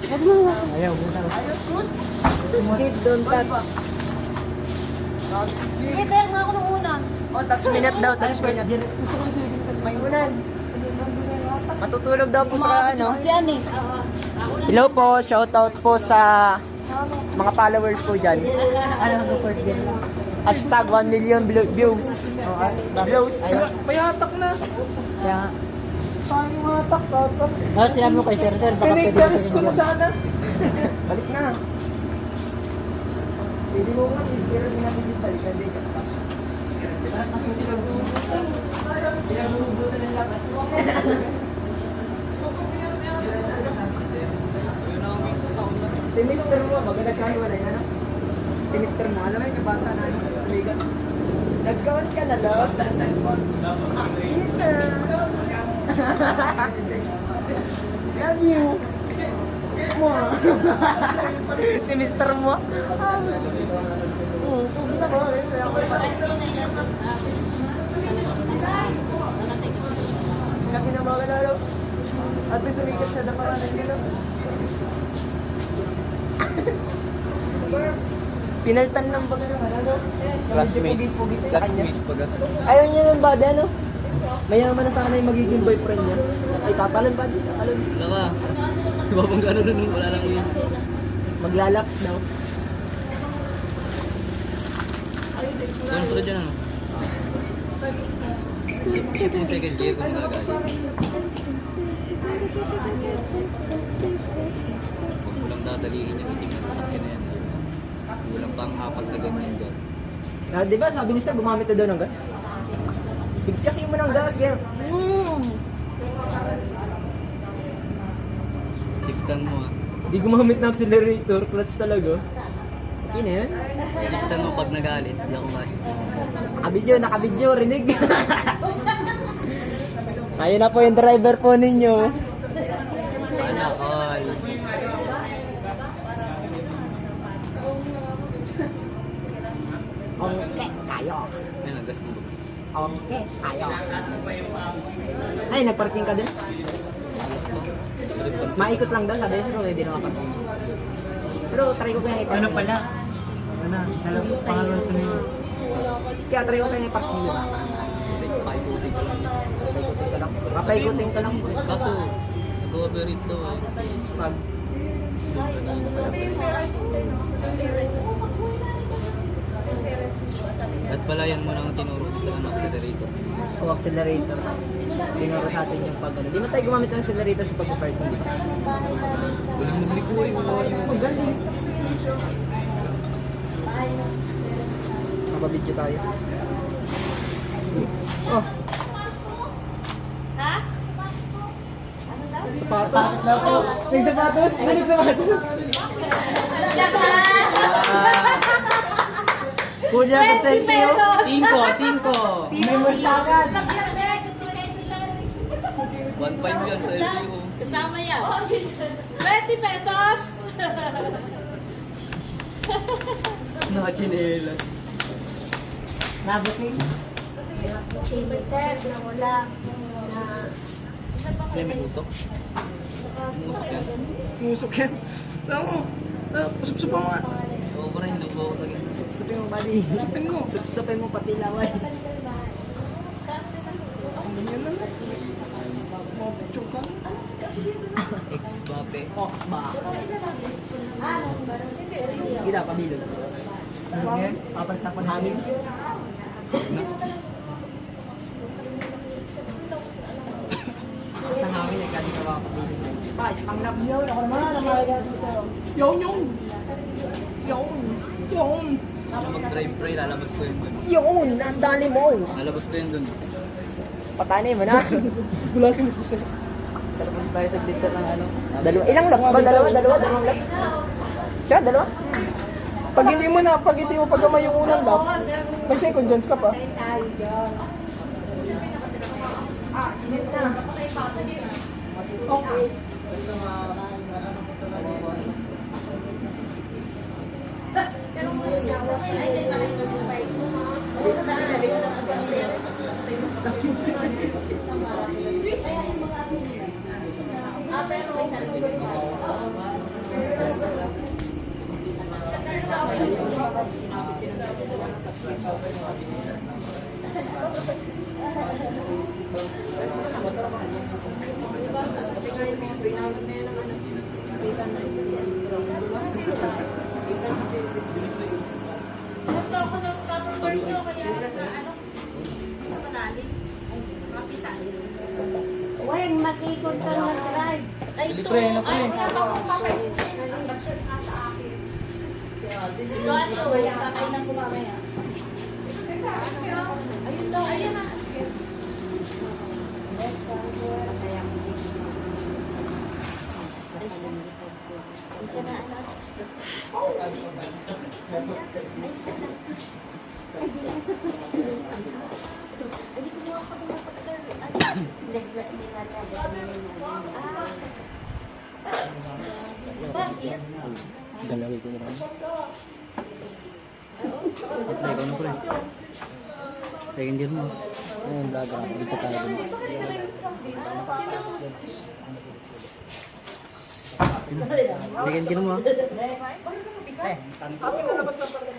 Ayaw, buta. Kid, don't touch. Kaya nga ako nung una. Oh, touch minute daw, touch minute. May unan. Matutulog daw po sa ano. Yan eh. Hello po, shoutout po sa mga followers po dyan. Ano ang first game? Hashtag 1 million views. Views. Payatak na. Kaya, Saan yung hatak? Tatak. bakit sinabi mo kay Sir Sir? Baka pwede Tinigdaris ko na sana. Balik na. Pwede mo nga, zero din natin yung balikan. Si Mr. mo, maganda kayo wala yan, ano? Si Mr. mo, alam mo yung bata na ano? Amiga. Nagkawan ka na, love? Mr. Love you. Mo. Si Mr. mo. Kami na mga lalo. At may sumikat sa daparan nila. Pinaltan ng baga ng ano? Classmate. Classmate. Pag Ayaw niya nun ba, ano? Mayaman na sana yung magiging boyfriend niya. Ay, tatalon ba? Tatalon. wala ka. Diba bang gano'n nun? Wala lang yun. Maglalaps daw. Ano sa dyan ano? Itong second gear kung nagagalit. Huwag mo lang dadalihin yung itim na sasakyan na yan. Walang pang apat na ganyan dyan. Ah, di ba sabi ni Sir, gumamit na daw ng gas? Bigkasin mo ng gas, gano'n. Liftan mo ah. Di gumamit ng accelerator, clutch talaga. Okay na yun. Liftan mo pag nagalit. Hindi ako kasi. Nakabidyo, rinig. Ayun na po yung driver po ninyo. Sana all. Ongke kayo. Ayun, nagas mo ba? Ongke kayo. Ay, nagparking ka din? Maikot lang daw, sabi niya kung hindi nakaparking. Pero try ko kaya i-parking. ano pala? Ano? Dalawang pangalawang ko na yun. Kaya try ko kaya i-parking dito. Paikutin ko lang. Paikutin ka lang. Papaikutin ka lang. Kaso, nag-overheat daw eh. Pag Yung kanina pala. At palayan mo lang ang tinuro ko sa accelerator. o accelerator. Tinuro sa atin yung pag ano. Di ba tayo gumamit ng accelerator sa pag-parking? Di ba? Walang nagliko eh. Magaling. Mapabidyo tayo. Oh. Ha? Sapatos. Nagsapatos? Nagsapatos? Kuya, pa-selfie oh. 5. Members na agad. 1.5 yan sa LTO. Kasama yan. 20 pesos! Nakachinelas. Nabuting? Kasi may usok. Umusok yan. Musok yan. Tama mo. Sup-sup mo nga. Oo pa rin, nabuha ko lagi. Sup-supin mo buddy. Sup-supin mo. Sup-supin mo pati laway. Ganyan na lang. Mapicture ka. Ex-bape. Ox ba? Kita pa bilog. Hangin? Papalitan ko ng hangin. Sa hangin ay kadi ka makapabilog. Spice, pang laps. Ako naman, namalaga dito. Yun. Mag-drive pre, lalabas ko yun dun. Yun, ang dali mo. Lalabas ko yun dun. Patanay mo na. Wala ka nagsasabi. Talagang tayo sa dito ng ano. Dalawa. Ilang laps ba? Dalawang laps. Siya, dalawa? Pag hindi mo pagamay yung unang lap, may second chance ka pa. Okay. Punta ako ng summer work nyo, kaya sa ano? Sa Malalim. Ay, Mapisa. Weng, makikot ka mag-drive. Ay, Bili, ito. pre, ano, pre? Ay, wala akong papel. Ito, ano, tatay na kumamaya. Ayun daw. Ayun na. Galawin ko na lang. Ikaw na pre. Second year mo. Ayun, baga. Dito tayo dun. Second year mo. Kami nalabas na pala.